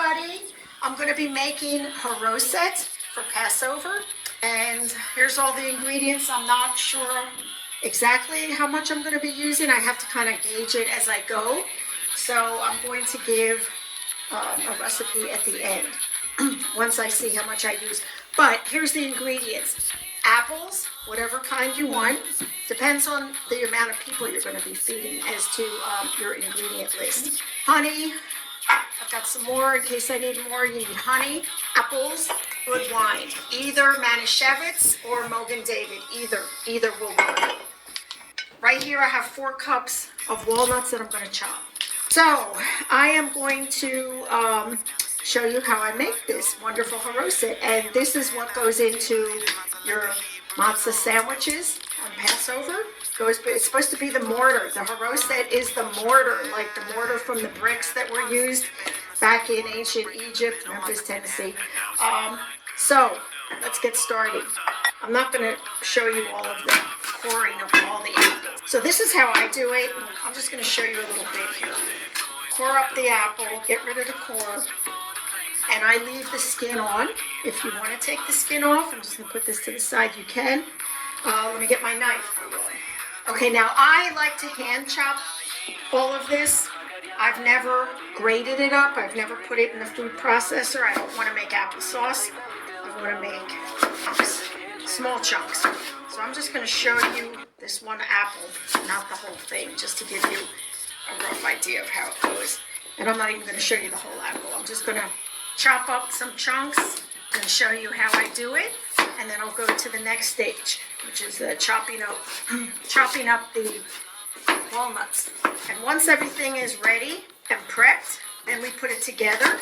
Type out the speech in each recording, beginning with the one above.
everybody. I'm going to be making Charoset for Passover. And here's all the ingredients. I'm not sure exactly how much I'm going to be using. I have to kind of gauge it as I go. So I'm going to give a recipe at the end once I see how much I use. But here's the ingredients. Apples, whatever kind you want. Depends on the amount of people you're going to be feeding as to your ingredient list. Honey, I've got some more in case I need more. You need honey, apples, good wine. Either Manischewitz or Mogen David. Either will work. Right here I have 4 cups of walnuts that I'm going to chop. So I am going to show you how I make this wonderful Charoset. And this is what goes into your matzah sandwiches on Passover. It's supposed to be the mortar. The Charoset is the mortar, like the mortar from the bricks that were used back in ancient Egypt, Memphis, Tennessee. So let's get started. I'm not going to show you all of the coring of all the apples. So this is how I do it. I'm just going to show you a little bit here. Core up the apple, get rid of the core, and I leave the skin on. If you want to take the skin off, I'm just going to put this to the side, you can. Let me get my knife. Okay, now I like to hand chop all of this. I've never grated it up. I've never put it in the food processor. I don't want to make applesauce. I want to make chunks, small chunks. So I'm just going to show you this one apple, not the whole thing, just to give you a rough idea of how it goes. And I'm not even going to show you the whole apple. I'm just going to chop up some chunks and show you how I do it. And then I'll go to the next stage, which is chopping up the walnuts. And once everything is ready and prepped, then we put it together.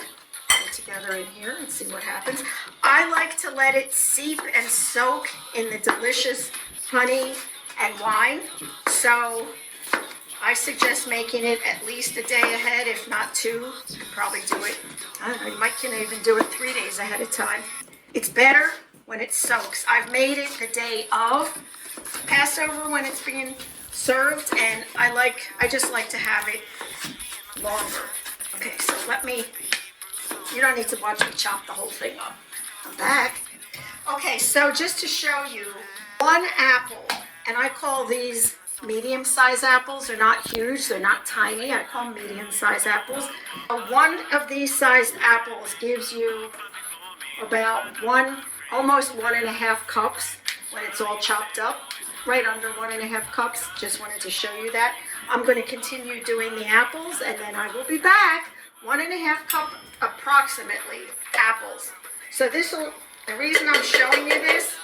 Put it together in here and see what happens. I like to let it seep and soak in the delicious honey and wine. So I suggest making it at least a day ahead, if not 2. You can probably do it, I don't know, you can even do it 3 days ahead of time. It's better when it soaks. I've made it the day of Passover when it's being served, and I just like to have it longer. Okay, so you don't need to watch me chop the whole thing up. I'm back. Okay, so just to show you, 1 apple, and I call these medium-sized apples. They're not huge, they're not tiny. I call them medium-sized apples. One of these sized apples gives you about almost 1.5 cups when it's all chopped up. Right under 1.5 cups. Just wanted to show you that. I'm going to continue doing the apples, and then I will be back. 1.5 cup approximately apples. So the reason I'm showing you this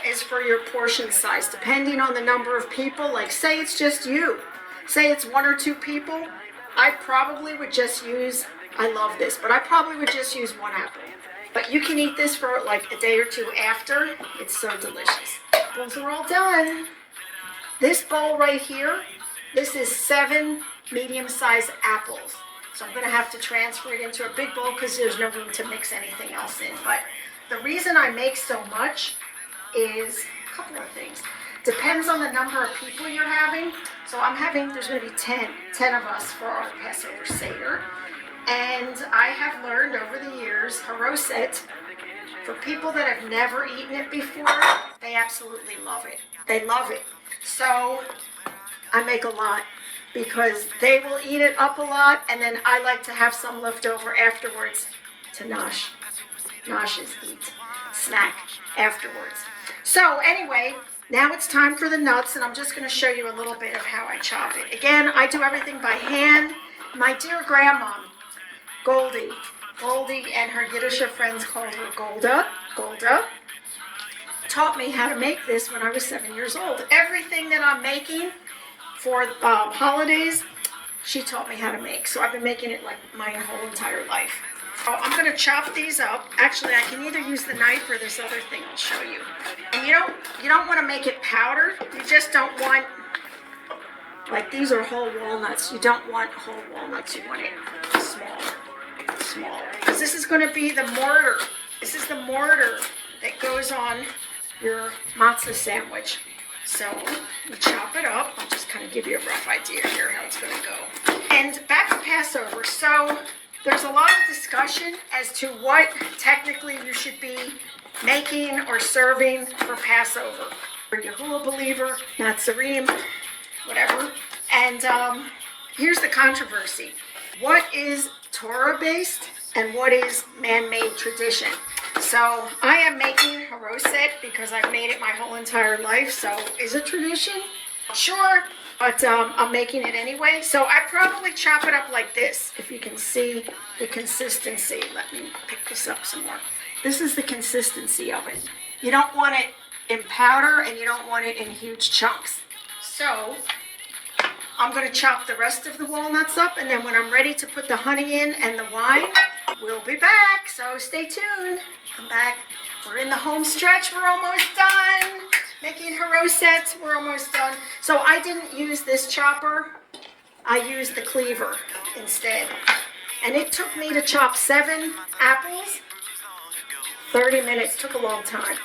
is for your portion size, depending on the number of people. Like, say it's just you, say it's 1 or 2 people, I probably would just use, I love this, but I probably would just use 1 apple. But you can eat this for like a day or 2 after. It's so delicious. Apples are all done. This bowl right here, this is 7 medium-sized apples. So I'm going to have to transfer it into a big bowl because there's no room to mix anything else in. But the reason I make so much is a couple of things. Depends on the number of people you're having. So there's going to be 10 of us for our Passover Seder. And I have learned over the years, Charoset, for people that have never eaten it before, they absolutely love it. They love it. So I make a lot because they will eat it up a lot, and then I like to have some left over afterwards to nosh. Nosh is eat, snack afterwards. So anyway, now it's time for the nuts, and I'm just going to show you a little bit of how I chop it. Again, I do everything by hand. My dear grandma, Goldie and her Yiddish friends called her Golda, taught me how to make this when I was 7 years old. Everything that I'm making for holidays, she taught me how to make. So I've been making it like my whole entire life. So I'm going to chop these up. Actually, I can either use the knife or this other thing I'll show you. And you don't want to make it powdered. You just don't want, like, these are whole walnuts. You don't want whole walnuts. You want it smaller. Because this is going to be the mortar. This is the mortar that goes on your matzah sandwich. So we chop it up. I'll just kind of give you a rough idea here how it's going to go. And back to Passover. So There's a lot of discussion as to what technically you should be making or serving for Passover. Are you a Yahuwah believer, Nazarene, whatever. And here's the controversy. What is Torah-based and what is man-made tradition? So I am making Charoset because I've made it my whole entire life. So is it tradition? Sure, but I'm making it anyway. So I probably chop it up like this, if you can see the consistency. Let me pick this up some more. This is the consistency of it. You don't want it in powder and you don't want it in huge chunks. So I'm going to chop the rest of the walnuts up, and then when I'm ready to put the honey in and the wine, we'll be back. So stay tuned. I'm back. We're in the home stretch. We're almost done. Making Charoset. We're almost done. So I didn't use this chopper. I used the cleaver instead. And it took me to chop 7 apples. 30 minutes. Took a long time.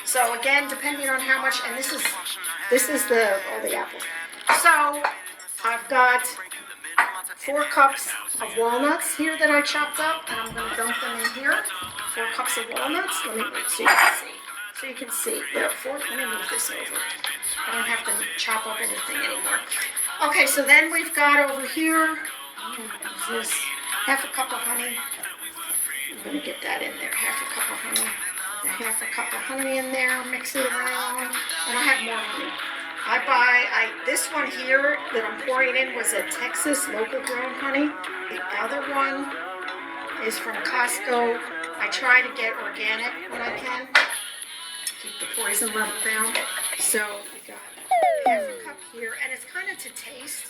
So again, depending on how much, and this is all the apples. So I've got 4 cups of walnuts here that I chopped up, and I'm going to dump them in here. 4 cups of walnuts. Let me so you can see. So you can see. There are 4. Let me move this over. I don't have to chop up anything anymore. Okay, so then we've got over here. This half a cup of honey. I'm going to get that in there. Half a cup of honey. Half a cup of honey in there. Mix it around, and I have more honey. This one here that I'm pouring in was a Texas local grown honey. The other one is from Costco. I try to get organic when I can. Keep the poison level down. So we got half a cup here, and it's kind of to taste.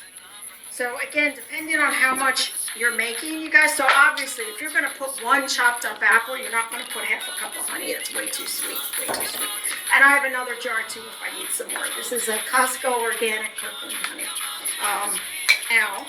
So again, depending on how much you're making, you guys. So obviously, if you're going to put 1 chopped up apple, you're not going to put half a cup of honey. It's way too sweet, way too sweet. And I have another jar too if I need some more. This is a Costco organic Kirkland honey. Now,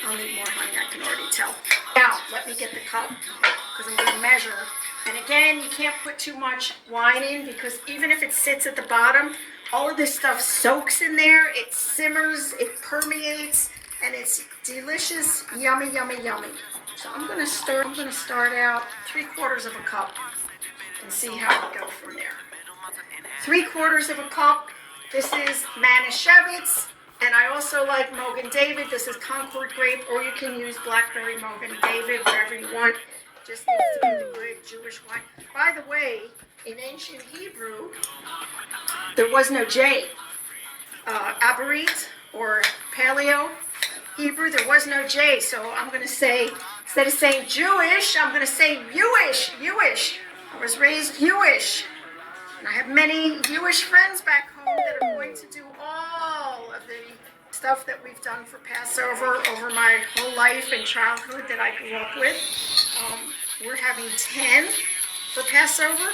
I'll need more honey, I can already tell. Now, let me get the cup because I'm going to measure. And again, you can't put too much wine in because even if it sits at the bottom, all of this stuff soaks in there, it simmers, it permeates, and it's delicious, yummy, yummy, yummy. So I'm gonna start out 3/4 of a cup and see how we go from there. 3/4 of a cup. This is Manischewitz, and I also like Mogen David. This is Concord grape, or you can use blackberry Mogen David, whatever you want. Just needs to be the good Jewish wine. By the way, in ancient Hebrew, there was no J. Abarit or Paleo Hebrew, there was no J. So I'm going to say, instead of saying Jewish, I'm going to say Jewish. I was raised Jewish. And I have many Jewish friends back home that are going to do all of the stuff that we've done for Passover over my whole life and childhood that I grew up with. We're having 10 for Passover.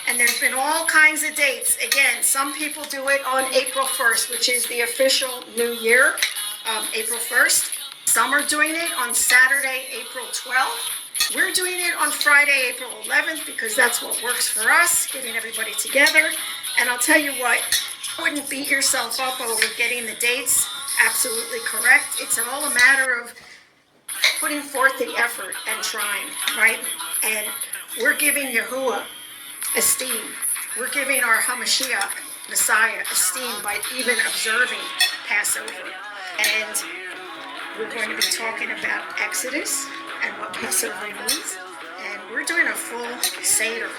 And there's been all kinds of dates. Again, some people do it on April 1st, which is the official New Year, April 1st. Some are doing it on Saturday, April 12th. We're doing it on Friday, April 11th, because that's what works for us, getting everybody together. And I'll tell you what, I wouldn't beat yourself up over getting the dates absolutely correct. It's all a matter of putting forth the effort and trying, right? And we're giving Yahuwah esteem. We're giving our Hamashiach, Messiah, esteem by even observing Passover. And we're going to be talking about Exodus and what Passover means. And we're doing a full Seder.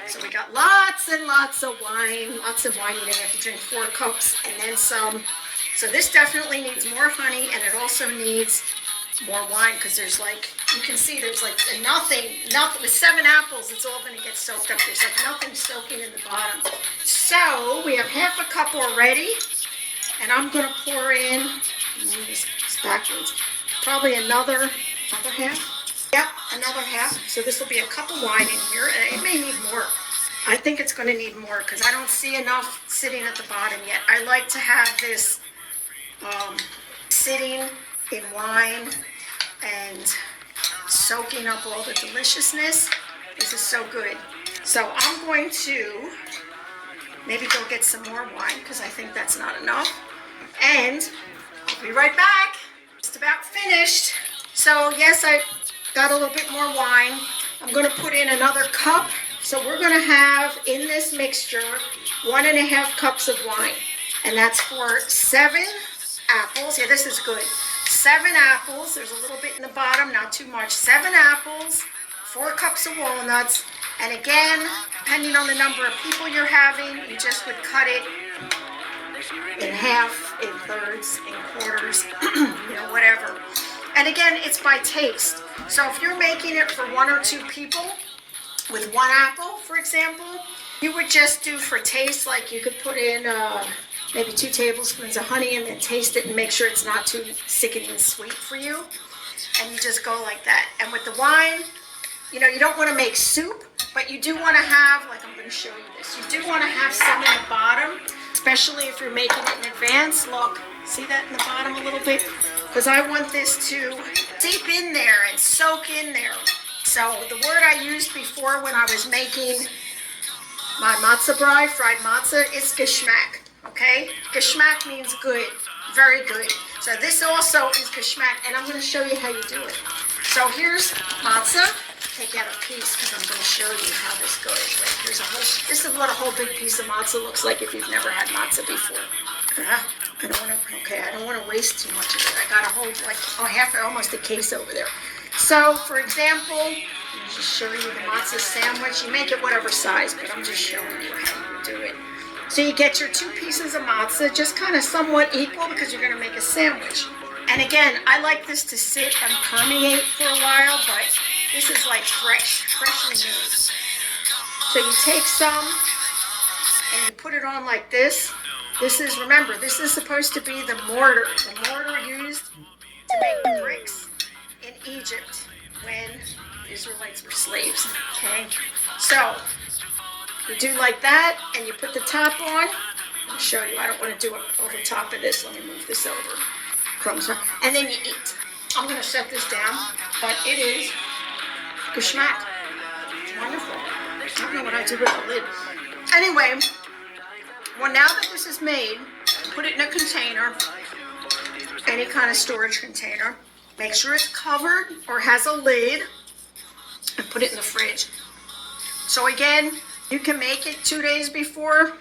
So we got lots and lots of wine. You have to drink 4 cups and then some. So this definitely needs more honey, and it also needs more wine because there's you can see there's nothing with 7 apples, it's all going to get soaked up. There's nothing soaking in the bottom. So we have half a cup already, and I'm going to pour in, this backwards, probably another half. Yep, another half. So this will be a cup of wine in here, and it may need more. I think it's going to need more because I don't see enough sitting at the bottom yet. I like to have this sitting in wine and soaking up all the deliciousness. This is so good. So I'm going to maybe go get some more wine because I think that's not enough. And I'll be right back. Just about finished. So yes, I got a little bit more wine. I'm going to put in another cup. So we're going to have in this mixture 1.5 cups of wine. And that's for 7 apples. Yeah, this is good. 7 apples. There's a little bit in the bottom, not too much. 7 apples, 4 cups of walnuts. And again, depending on the number of people you're having, you just would cut it in half, in thirds, in quarters, whatever. And again, it's by taste. So if you're making it for 1 or 2 people with 1 apple, for example, you would just do for taste, like you could put in maybe 2 tablespoons of honey and then taste it and make sure it's not too sickening sweet for you. And you just go like that. And with the wine, you don't want to make soup, but you do want to have, like I'm going to show you this, you do want to have some in the bottom, especially if you're making it in advance. Look, see that in the bottom a little bit? Because I want this to deep in there and soak in there. So the word I used before when I was making my matzah brei, fried matzah, is Geshmak. Okay? Geshmak means good, very good. So this also is Geshmak, and I'm going to show you how you do it. So here's matzah. Take out a piece because I'm going to show you how this goes. Wait, here's this is what a whole big piece of matzah looks like if you've never had matzah before. I don't want to waste too much of it. I got a whole, almost a case over there. So, for example, let me just show you the matzah sandwich. You make it whatever size, but I'm just showing you how you do it. So you get your 2 pieces of matzah, just kind of somewhat equal because you're going to make a sandwich. And again, I like this to sit and permeate for a while, but this is like freshly made. So you take some and you put it on like this. Remember, this is supposed to be the mortar used to make the bricks in Egypt when the Israelites were slaves, okay? So you do like that, and you put the top on. I'll show you. I don't want to do it over top of this. Let me move this over. Crumbs. And then you eat. I'm going to set this down, but it is Geshmak. It's wonderful. I don't know what I do with the lid. Anyway, well, now that this is made, put it in a container, any kind of storage container. Make sure it's covered or has a lid, and put it in the fridge. So again, you can make it 2 days before,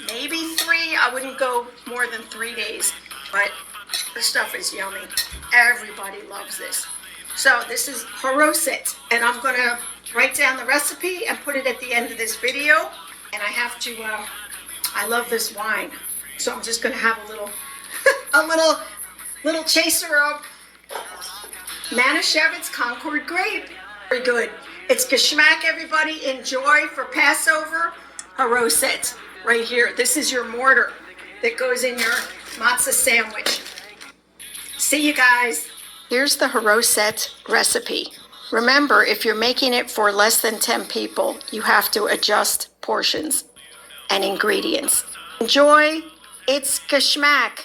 maybe 3. I wouldn't go more than 3 days, but the stuff is yummy. Everybody loves this. So this is Charoset, and I'm going to write down the recipe and put it at the end of this video. And I have to, I love this wine, so I'm just going to have a little chaser of Manischewitz Concord grape. Very good. It's Geshmak, everybody. Enjoy for Passover. Charoset, right here. This is your mortar that goes in your matzah sandwich. See you guys. Here's the Charoset recipe. Remember, if you're making it for less than 10 people, you have to adjust portions and ingredients. Enjoy. It's Geshmak.